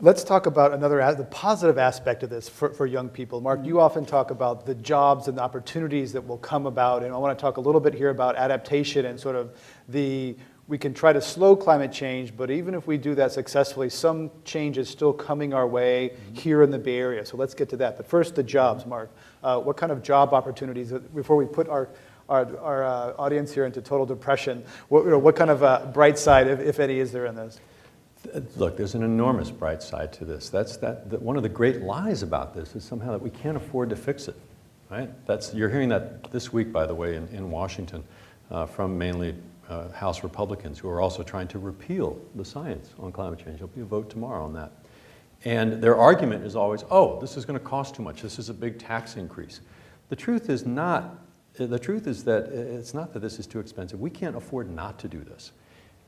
Let's talk about the positive aspect of this for young people. Mark, you often talk about the jobs and the opportunities that will come about, and I want to talk a little bit here about adaptation and sort of we can try to slow climate change, but even if we do that successfully, some change is still coming our way here in the Bay Area. So let's get to that. But first, the jobs, Mark. What kind of job opportunities, before we put our audience here into total depression, what kind of bright side, if any, is there in this? Look, there's an enormous bright side to this. One of the great lies about this is somehow that we can't afford to fix it, right? You're hearing that this week, by the way, in Washington, from mainly House Republicans who are also trying to repeal the science on climate change. There'll be a vote tomorrow on that. And their argument is always, oh, this is going to cost too much. This is a big tax increase. The truth is that it's not that this is too expensive. We can't afford not to do this.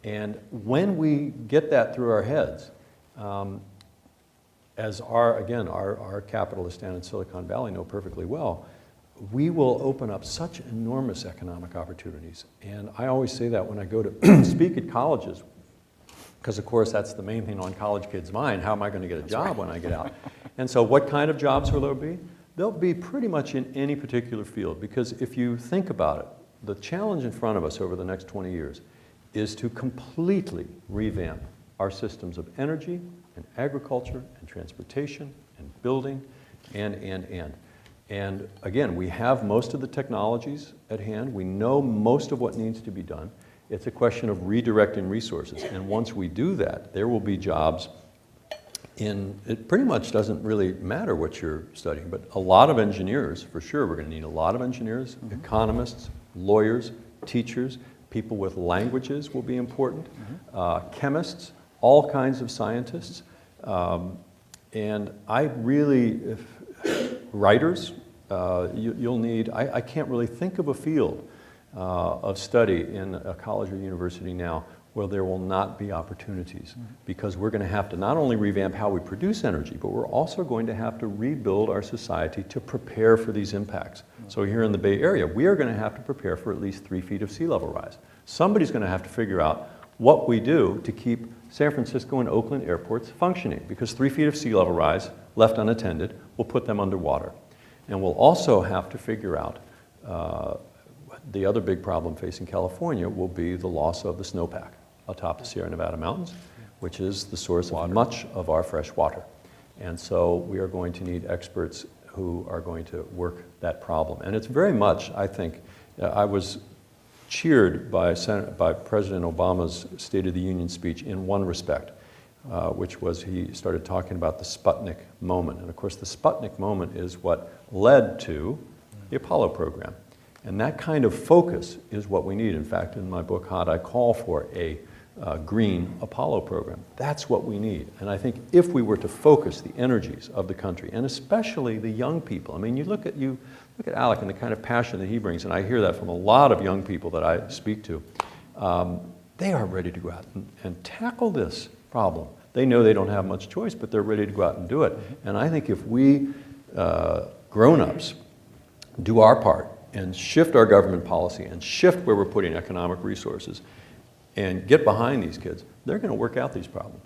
And when we get that through our heads, as our capitalists down in Silicon Valley know perfectly well, we will open up such enormous economic opportunities. And I always say that when I go to speak at colleges, because of course that's the main thing on college kids' mind, how am I going to get a job when I get out? And so what kind of jobs will there be? They'll be pretty much in any particular field, because if you think about it, the challenge in front of us over the next 20 years is to completely revamp our systems of energy and agriculture and transportation and building and again, we have most of the technologies at hand. We know most of what needs to be done. It's a question of redirecting resources. And once we do that, there will be jobs it pretty much doesn't really matter what you're studying, but a lot of engineers, for sure, we're going to need a lot of engineers, economists, lawyers, teachers, people with languages will be important, chemists, all kinds of scientists. And I really, writers, you'll need, I can't really think of a field of study in a college or university now where there will not be opportunities, because we're going to have to not only revamp how we produce energy, but we're also going to have to rebuild our society to prepare for these impacts. So here in the Bay Area, we are going to have to prepare for at least 3 feet of sea level rise. Somebody's going to have to figure out what we do to keep San Francisco and Oakland airports functioning, because 3 feet of sea level rise, left unattended, will put them underwater. And we'll also have to figure out the other big problem facing California will be the loss of the snowpack atop the Sierra Nevada mountains, which is the source of much of our fresh water. And so we are going to need experts who are going to work that problem. And it's very much, I think, I was cheered by President Obama's State of the Union speech in one respect, which was he started talking about the Sputnik moment. And of course, the Sputnik moment is what led to the Apollo program. And that kind of focus is what we need. In fact, in my book, Hot, I call for a green Apollo program. That's what we need. And I think if we were to focus the energies of the country, and especially the young people, I mean, you look at Alec and the kind of passion that he brings, and I hear that from a lot of young people that I speak to. They are ready to go out and tackle this problem. They know they don't have much choice, but they're ready to go out and do it. And I think if we grown-ups do our part and shift our government policy and shift where we're putting economic resources and get behind these kids, they're going to work out these problems.